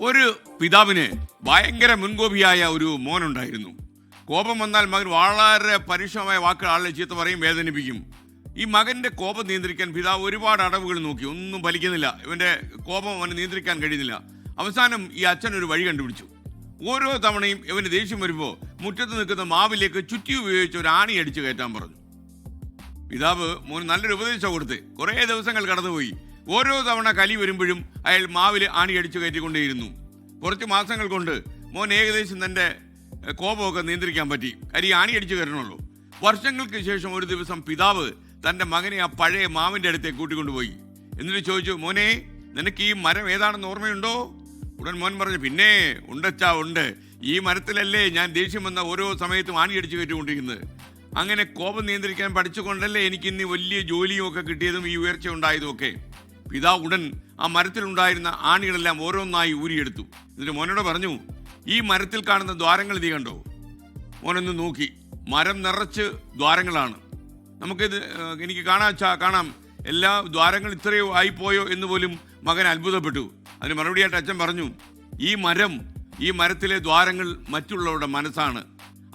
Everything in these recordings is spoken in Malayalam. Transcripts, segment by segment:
ഒരു പിതാവിന് ഭയങ്കര മുൻകോപിയായ ഒരു മോനുണ്ടായിരുന്നു. കോപം വന്നാൽ മകൻ വളരെ പരുഷമായ വാക്കുകൾ ആളെ ചീത്ത പറയും, വേദനിപ്പിക്കും. ഈ മകന്റെ കോപം നിയന്ത്രിക്കാൻ പിതാവ് ഒരുപാട് അടവുകൾ നോക്കി, ഒന്നും ഫലിക്കുന്നില്ല. ഇവന്റെ കോപം അവന് നിയന്ത്രിക്കാൻ കഴിയുന്നില്ല. അവസാനം ഈ അച്ഛൻ ഒരു വഴി കണ്ടുപിടിച്ചു. ഓരോ തവണയും ഇവന് ദേഷ്യം വരുമ്പോൾ മുറ്റത്ത് നിൽക്കുന്ന മാവിലേക്ക് ചുറ്റി ഉപയോഗിച്ച് ഒരു ആണി അടിച്ചു കയറ്റാൻ പറഞ്ഞു. പിതാവ് മോന് നല്ലൊരു ഉപദേശം കൊടുത്ത് കുറേ ദിവസങ്ങൾ കടന്നുപോയി. ഓരോ തവണ കലി വരുമ്പോഴും അയാൾ മാവിൽ ആണി അടിച്ചു കയറ്റിക്കൊണ്ടേയിരുന്നു. കുറച്ച് മാസങ്ങൾ കൊണ്ട് മോൻ ഏകദേശം തൻ്റെ കോപമൊക്കെ നിയന്ത്രിക്കാൻ പറ്റി. കാര്യം ആണി അടിച്ചു കയറണമല്ലോ. വർഷങ്ങൾക്ക് ശേഷം ഒരു ദിവസം പിതാവ് തൻ്റെ മകനെ ആ പഴയ മാവിൻ്റെ അടുത്തേക്ക് കൂട്ടിക്കൊണ്ടുപോയി. എന്നിട്ട് ചോദിച്ചു, മോനെ, നിനക്ക് ഈ മരം ഏതാണെന്ന് ഓർമ്മയുണ്ടോ? ഉടൻ മോൻ പറഞ്ഞു, പിന്നെ ഉണ്ടച്ചാ ഉണ്ട്. ഈ മരത്തിലല്ലേ ഞാൻ ദേഷ്യം വന്ന ഓരോ സമയത്തും ആണി അടിച്ചു കയറ്റിക്കൊണ്ടിരിക്കുന്നത്. അങ്ങനെ കോപം നിയന്ത്രിക്കാൻ പഠിച്ചുകൊണ്ടല്ലേ എനിക്ക് ഇന്ന് വലിയ ജോലിയും ഒക്കെ കിട്ടിയതും ഈ ഉയർച്ച ഉണ്ടായതും ഒക്കെ. പിതാവ് ഉടൻ ആ മരത്തിലുണ്ടായിരുന്ന ആണികളെല്ലാം ഓരോന്നായി ഊരിയെടുത്തു. എന്നിട്ട് മോനോട് പറഞ്ഞു, ഈ മരത്തിൽ കാണുന്ന ദ്വാരങ്ങൾ നീ കണ്ടോ? മോനൊന്ന് നോക്കി. മരം നിറച്ച് ദ്വാരങ്ങളാണ്. നമുക്കിത് എനിക്ക് കാണാം, എല്ലാ ദ്വാരങ്ങൾ ഇത്രയോ ആയിപ്പോയോ എന്ന് പോലും മകൻ അത്ഭുതപ്പെട്ടു. അതിന് മറുപടിയായിട്ട് അച്ഛൻ പറഞ്ഞു, ഈ മരത്തിലെ ദ്വാരങ്ങൾ മറ്റുള്ളവരുടെ മനസ്സാണ്.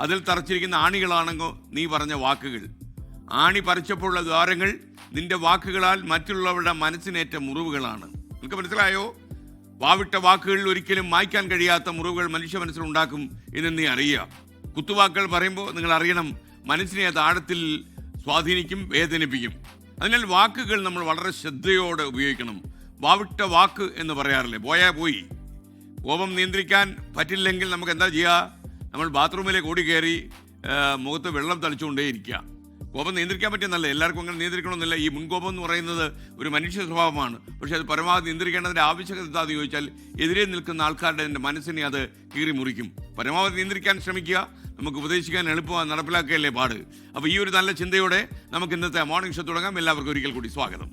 അതിൽ തറച്ചിരിക്കുന്ന ആണികളാണെങ്കോ നീ പറഞ്ഞ വാക്കുകൾ. ആണി പറിച്ചപ്പോഴുള്ള ദ്വാരങ്ങൾ നിന്റെ വാക്കുകളാൽ മറ്റുള്ളവരുടെ മനസ്സിനേറ്റ മുറിവുകളാണ്. നിനക്ക് മനസ്സിലായോ? വാവിട്ട വാക്കുകളിൽ ഒരിക്കലും മായ്ക്കാൻ കഴിയാത്ത മുറിവുകൾ മനുഷ്യ മനസ്സിലുണ്ടാക്കും എന്ന് നീ അറിയുക. കുത്തുവാക്കുകൾ പറയുമ്പോൾ നിങ്ങൾ അറിയണം, മനസ്സിനെ അത് ആഴത്തിൽ സ്വാധീനിക്കും, വേദനിപ്പിക്കും. അതിനാൽ വാക്കുകൾ നമ്മൾ വളരെ ശ്രദ്ധയോടെ ഉപയോഗിക്കണം. വാവിട്ട വാക്ക് എന്ന് പറയാറില്ലേ, പോയാ പോയി. കോപം നിയന്ത്രിക്കാൻ പറ്റില്ലെങ്കിൽ നമുക്ക് എന്താ ചെയ്യുക? നമ്മൾ ബാത്റൂമിലേക്ക് ഓടി കയറി മുഖത്ത് വെള്ളം തളിച്ചുകൊണ്ടേയിരിക്കുക. കോപം നിയന്ത്രിക്കാൻ പറ്റിയെന്നല്ല, എല്ലാവർക്കും അങ്ങനെ നിയന്ത്രിക്കണമെന്നില്ല. ഈ മുൻകോപം എന്ന് പറയുന്നത് ഒരു മനുഷ്യ സ്വഭാവമാണ്. പക്ഷെ അത് പരമാവധി നിയന്ത്രിക്കേണ്ടതിൻ്റെ ആവശ്യകത എന്താണെന്ന് ചോദിച്ചാൽ എതിരെ നിൽക്കുന്ന ആൾക്കാരുടെ മനസ്സിനെ അത് കീറി മുറിക്കും. പരമാവധി നിയന്ത്രിക്കാൻ ശ്രമിക്കുക. നമുക്ക് ഉപദേശിക്കാൻ എളുപ്പമാണ്, നടപ്പിലാക്കുകയല്ലേ പാട്. അപ്പോൾ ഈ ഒരു നല്ല ചിന്തയോടെ നമുക്ക് ഇന്നത്തെ മോർണിംഗ് ഷോ തുടങ്ങാം. എല്ലാവർക്കും ഒരിക്കൽ കൂടി സ്വാഗതം.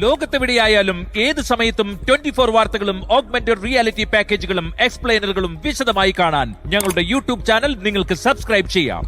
ലോകത്തെവിടെയായാലും ഏത് സമയത്തും 24 വാർത്തകളും ഓഗ്മെന്റഡ് റിയാലിറ്റി പാക്കേജുകളും എക്സ്പ്ലെയിനറുകളും വിശദമായി കാണാൻ ഞങ്ങളുടെ യൂട്യൂബ് ചാനൽ നിങ്ങൾക്ക് സബ്സ്ക്രൈബ് ചെയ്യാം.